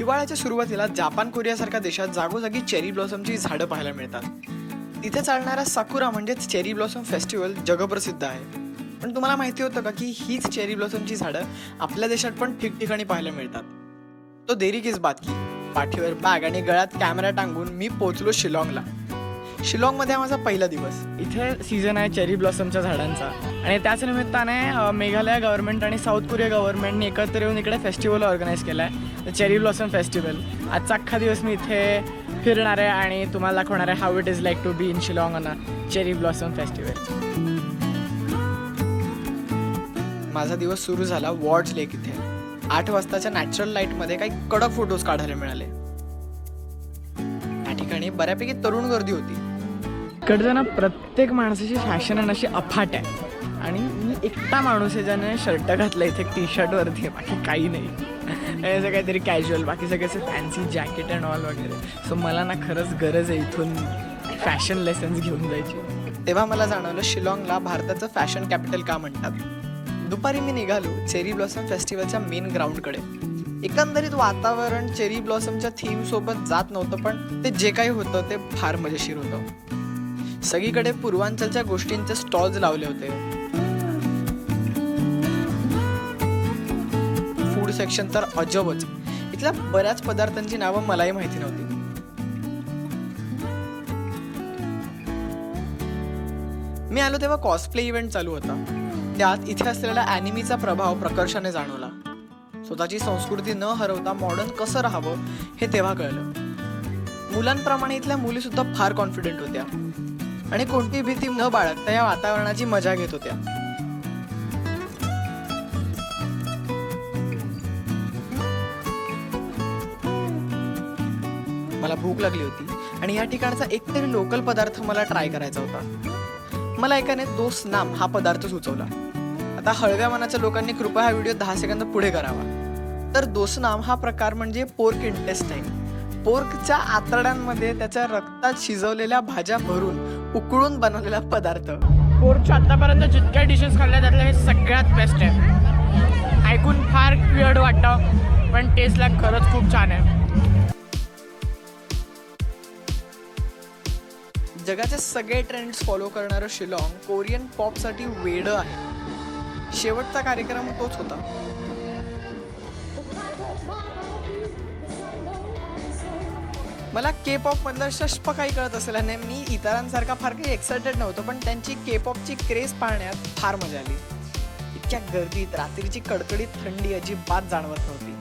हिवाळ्याच्या सुरुवातीला जापान कोरियासारख्या देशात जागोजागी चेरी ब्लॉसमची झाडं पाहायला मिळतात. तिथे चालणारा साकुरा म्हणजेच चेरी ब्लॉसम फेस्टिवल जगप्रसिद्ध आहे. पण तुम्हाला माहिती होतं का की हीच चेरी ब्लॉसमची झाडं आपल्या देशात पण ठिकठिकाणी पाहायला मिळतात. तो देरी किस बात की. पाठीवर बॅग आणि गळ्यात कॅमेरा टांगून मी पोहोचलो शिलाँगला. शिलाँगमध्ये माझा पहिला दिवस. इथे सीझन आहे चेरी ब्लॉसमच्या झाडांचा आणि त्याच निमित्ताने मेघालय गव्हर्नमेंट आणि साऊथ कोरिया गव्हर्नमेंटने एकत्र येऊन इकडे फेस्टिवल ऑर्गनाईज केला आहे, चेरी ब्लॉसम फेस्टिवल. आजचा अख्खा दिवस मी इथे फिरणार आहे आणि तुम्हाला दाखवणार आहे how it is like to be in Shillong on a cherry blossom festival. माझा दिवस सुरू झाला वॉर्ड्स लेक इथे. 8 वाजताच्या नॅचरल लाईटमध्ये काही कडक फोटोज काढायला मिळाले. या ठिकाणी बऱ्यापैकी तरुण गर्दी होती. इकडचं ना प्रत्येक माणसाची फॅशन अशी अफाट आहे आणि मी एकटा माणूस आहे ज्याने शर्ट घातलं इथे टी शर्टवरती, बाकी काही नाही. असं काहीतरी कॅज्युअल, बाकी सगळे असं फॅन्सी जॅकेट अँड ऑल वगैरे. सो मला ना खरंच गरज आहे इथून फॅशन लेसन्स घेऊन जायची. तेव्हा मला जाणवलं शिलाँगला भारताचं फॅशन कॅपिटल का म्हणतात. दुपारी मी निघालो चेरी ब्लॉसम फेस्टिवलच्या मेन ग्राउंडकडे. एकंदरीत वातावरण चेरी ब्लॉसमच्या थीम सोबत जात नव्हतं, पण ते जे काही होतं ते फार मजेशीर होतं. सगळीकडे पूर्वांचलच्या गोष्टींचे स्टॉल्स लावले होते. फूड सेक्शन तर अजबच. इथल्या बऱ्याच पदार्थांची नावं मलाही माहिती नव्हती. मी आलो तेव्हा कॉस्प्ले इव्हेंट चालू होता. त्यात इथे असलेला ॲनिमीचा प्रभाव प्रकर्षाने जाणवला. स्वतःची संस्कृती न हरवता मॉडर्न कसं राहावं हे तेव्हा कळलं. मुलांप्रमाणे इथल्या मुली सुद्धा फार कॉन्फिडेंट होत्या आणि कोणती भीती न बाळगता या वातावरणाची मजा घेत होत्या. मला भूक लागली होती आणि या ठिकाणचा एकतरी लोकल पदार्थ मला ट्राय करायचा होता. मला एकाने दोस्त नाम हा पदार्थ सुचवला. आता हळव्या मनाच्या लोकांनी कृपया हा व्हिडिओ 10 सेकंद पुढे करावा. तर दोसनाम हा प्रकार म्हणजे पोर्क इंटेस्टाईन. पोर्कच्या आतड्यांमध्ये त्याच्या रक्तात शिजवलेल्या भाज्या भरून उकळून बनवलेला पदार्थ. पोर्कच्या आतापर्यंत जितक्या डिशेस खाल्ल्या त्यातल्या हे सगळ्यात बेस्ट आहे. ऐकून फार वियर्ड वाटतं पण टेस्टला खरंच खूप छान आहे. जगाचे सगळे ट्रेंड्स फॉलो करणारं शिलाँग कोरियन पॉपसाठी वेडं आहे. शेवटचा कार्यक्रम तोच होता. मला के पॉप मधलं शष्प काही कळत असल्याने मी इतरांसारखा फार काही एक्सायटेड नव्हतो, पण त्यांची के पॉपची क्रेज पाहण्यात फार मजा आली. इतक्या गर्दीत रात्रीची कडकडीत थंडी अजिबात जाणवत नव्हती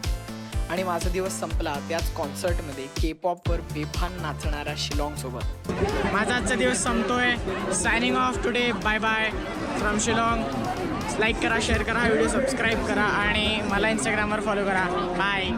आणि माझा दिवस संपला त्याच कॉन्सर्टमध्ये के पॉपवर बेफान नाचणाऱ्या शिलाँग सोबत. माझा आजचा दिवस संपतोय. Signing off today. Bye bye from Shillong. Like करा, शेअर करा, व्हिडिओ सबस्क्राईब करा आणि मला इंस्टाग्रामवर फॉलो करा. बाय.